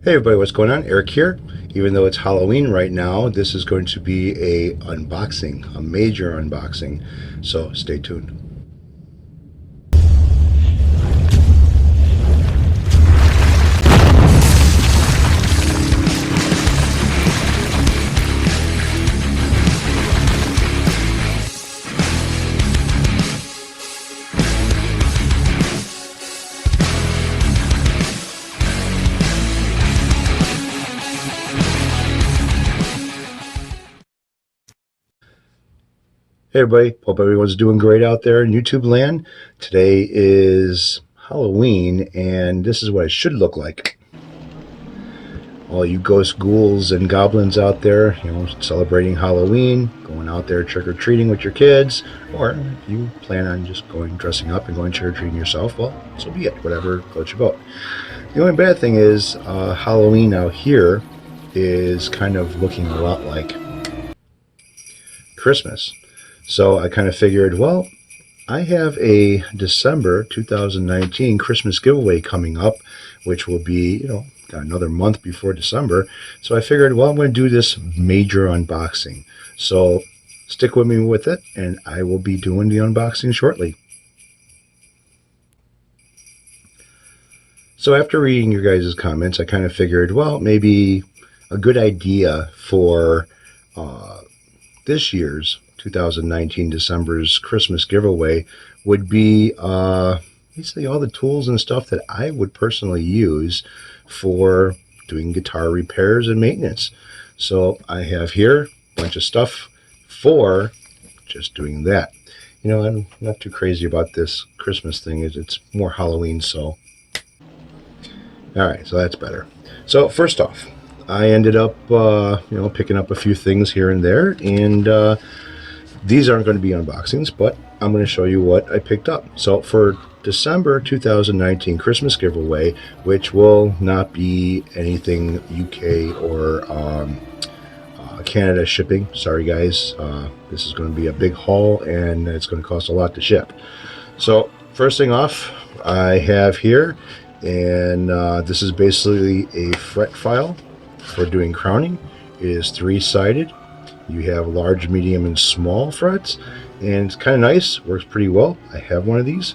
Hey everybody, what's going on? Eric here. Even though it's Halloween right now, this is going to be a unboxing, a major unboxing. So stay tuned. Hey everybody, hope everyone's doing great out there in YouTube land. Today is Halloween and this is what it should look like. All you ghosts, ghouls, and goblins out there, celebrating Halloween, going out there trick-or-treating with your kids, or if you plan on just dressing up and going trick-or-treating yourself, well, so be it, whatever floats your boat. The only bad thing is Halloween out here is kind of looking a lot like Christmas. So I kind of figured, well, I have a December 2019 Christmas giveaway coming up, which will be, got another month before December. So I figured, well, I'm going to do this major unboxing. So stick with me with it, and I will be doing the unboxing shortly. So after reading your guys' comments, I kind of figured, well, maybe a good idea for this year's 2019 December's Christmas giveaway would be basically all the tools and stuff that I would personally use for doing guitar repairs and maintenance. So I have here a bunch of stuff for just doing that. I'm not too crazy about this Christmas thing. It's more Halloween, so all right, so that's better. So first off, I ended up picking up a few things here and there, and these aren't going to be unboxings, but I'm going to show you what I picked up. So for December 2019 Christmas giveaway, which will not be anything UK or Canada shipping. Sorry guys, this is going to be a big haul and it's going to cost a lot to ship. So first thing off, I have here, and this is basically a fret file for doing crowning. It is three-sided. You have large, medium, and small frets, and it's kind of nice, works pretty well. I have one of these.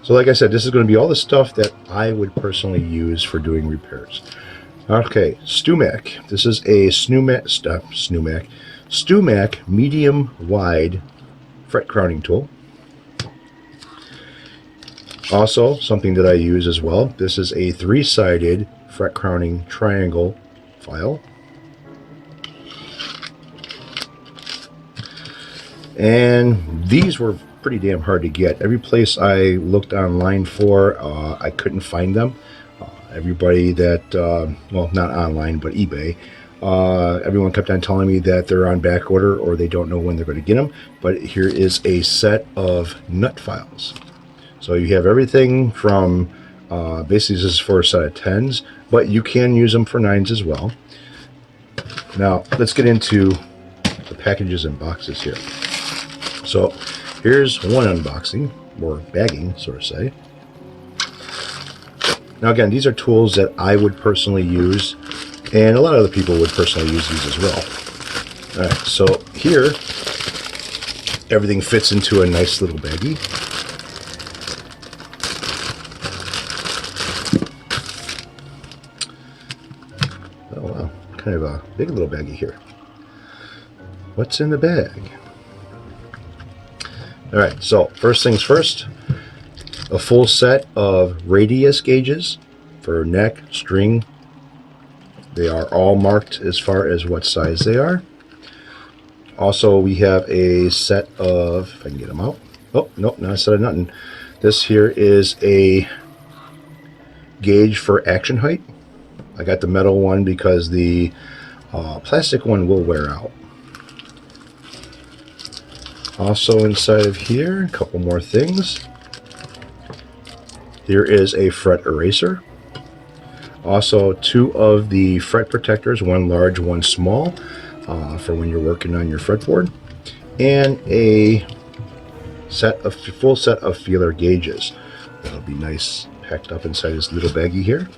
So like I said, this is going to be all the stuff that I would personally use for doing repairs. Okay, StewMac. This is a StewMac medium wide fret crowning tool. Also, something that I use as well, this is a three-sided fret crowning triangle file. And these were pretty damn hard to get. Every place I looked online for, I couldn't find them. Everybody that, well, not online, but eBay, everyone kept on telling me that they're on back order or they don't know when they're going to get them. But here is a set of nut files. So you have everything from, basically this is for a set of 10s, but you can use them for 9s as well. Now, let's get into the packages and boxes here. So here's one unboxing, or bagging, so to say. Now again, these are tools that I would personally use, and a lot of other people would personally use these as well. All right, so here, everything fits into a nice little baggie. Oh wow, kind of a big little baggie here. What's in the bag? All right, so first things first, a full set of radius gauges for neck, string. They are all marked as far as what size they are. Also, we have a set of, if I can get them out. Oh, nope, not a set of nothing. This here is a gauge for action height. I got the metal one because the plastic one will wear out. Also inside of here, a couple more things. Here is a fret eraser. Also, two of the fret protectors, one large, one small, for when you're working on your fretboard. And a full set of feeler gauges. That'll be nice packed up inside this little baggie here.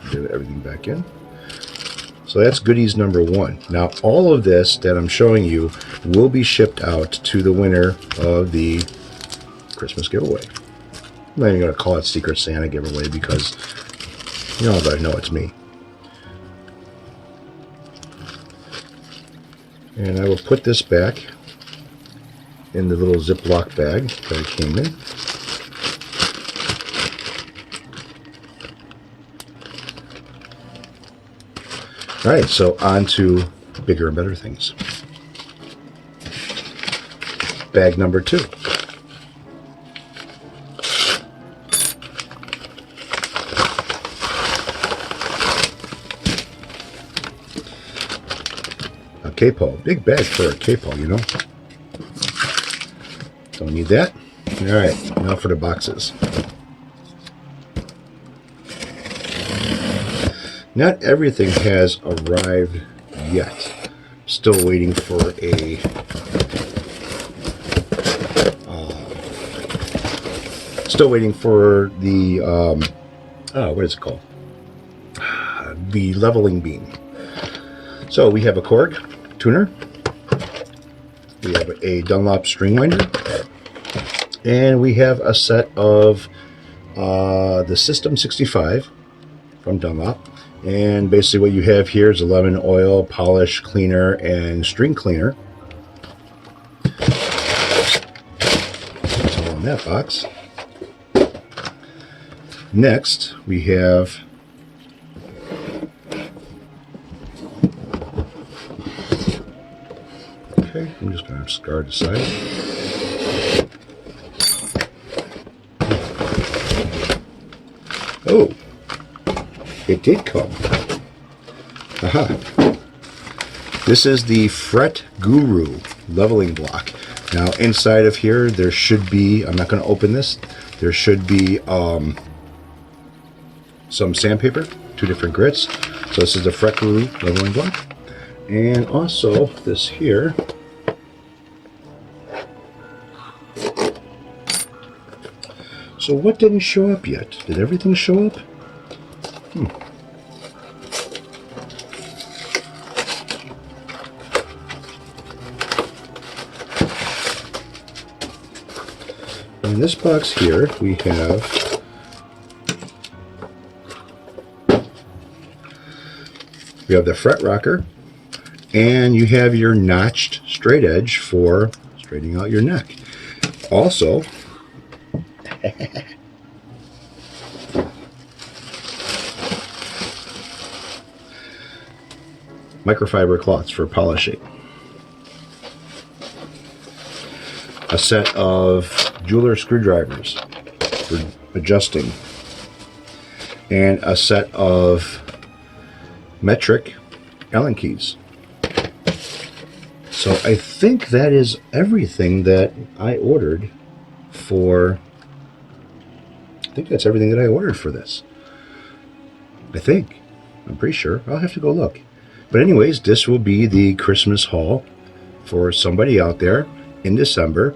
Get everything back in. So that's goodies number one. Now all of this that I'm showing you will be shipped out to the winner of the Christmas giveaway. I'm not even going to call it Secret Santa giveaway because you all gotta know it's me. And I will put this back in the little Ziploc bag that it came in. Alright, so on to bigger and better things. Bag number 2. A capo. Big bag for a capo, you know. Don't need that. Alright, now for the boxes. Not everything has arrived yet. Still waiting for a the what is it called? The leveling beam. So we have a Korg tuner. We have a Dunlop string winder, and we have a set of the System 65 from Dunlop. And basically what you have here is a lemon oil, polish cleaner, and string cleaner. That's all in that box. Next, we have okay, I'm just going to discard the side. Oh, it did come. Aha. This is the Fret Guru leveling block. Now inside of here there should be, I'm not going to open this, there should be some sandpaper, 2 different grits. So this is the Fret Guru leveling block. And also this here so what didn't show up yet? Did everything show up? In this box here, we have the fret rocker, and you have your notched straight edge for straightening out your neck. Also, microfiber cloths for polishing. A set of jeweler screwdrivers for adjusting, and a set of metric Allen keys. So I think that is everything that I ordered for, I think that's everything that I ordered for this. I think. I'm pretty sure. I'll have to go look. But anyways, this will be the Christmas haul for somebody out there in December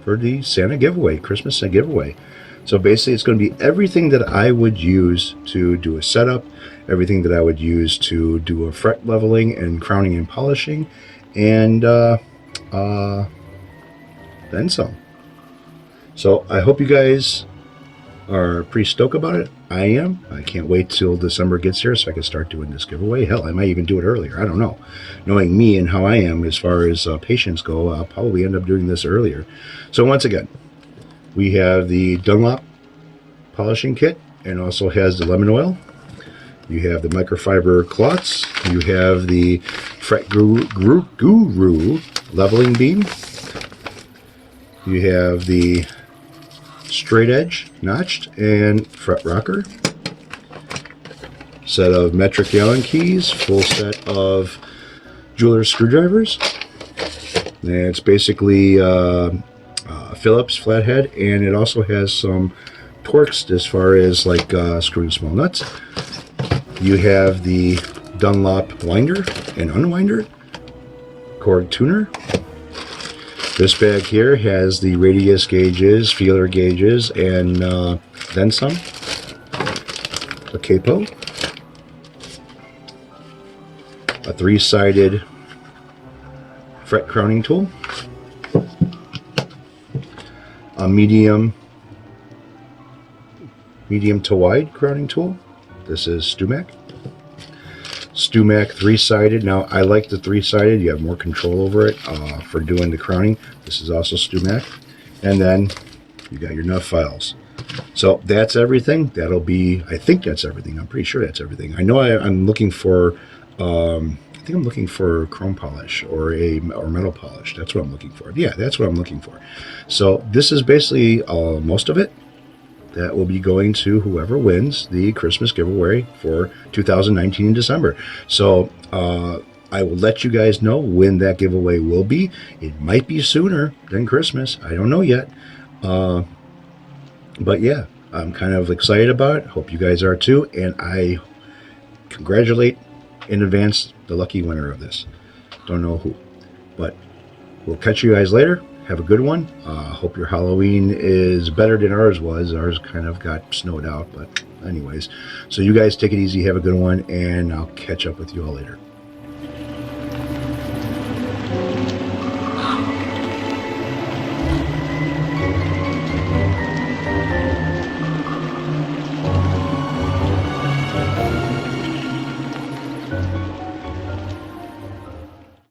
for the Santa giveaway, Christmas Santa giveaway. So basically it's going to be everything that I would use to do a setup, everything that I would use to do a fret leveling and crowning and polishing, and then some. So I hope you guys are pretty stoked about it. I am. I can't wait till December gets here so I can start doing this giveaway. Hell, I might even do it earlier. I don't know. Knowing me and how I am as far as patience go, I'll probably end up doing this earlier. So once again, we have the Dunlop polishing kit, and also has the lemon oil. You have the microfiber cloths. You have the Fret Guru leveling beam. You have the straight edge notched and fret rocker. Set of metric Allen keys. Full set of jeweler screwdrivers. And it's basically Phillips flathead, and it also has some Torx as far as like screwing small nuts. You have the Dunlop winder and unwinder, Korg tuner. This bag here has the radius gauges, feeler gauges, and then some. a capo, a 3-sided fret crowning tool, a medium to wide crowning tool. This is StewMac. StewMac 3-sided. Now, I like the 3-sided. You have more control over it for doing the crowning. This is also StewMac. And then you got your nut files. So that's everything. That'll be, I think that's everything. I'm pretty sure that's everything. I know I'm looking for, I think I'm looking for chrome polish or metal polish. That's what I'm looking for. Yeah, that's what I'm looking for. So this is basically most of it. That will be going to whoever wins the Christmas giveaway for 2019 in December. So I will let you guys know when that giveaway will be. It might be sooner than Christmas. I don't know yet. But yeah, I'm kind of excited about it. Hope you guys are too. And I congratulate in advance the lucky winner of this. Don't know who. But we'll catch you guys later. Have a good one. Hope your Halloween is better than ours was. Ours kind of got snowed out, but anyways. So you guys take it easy. Have a good one, and I'll catch up with you all later.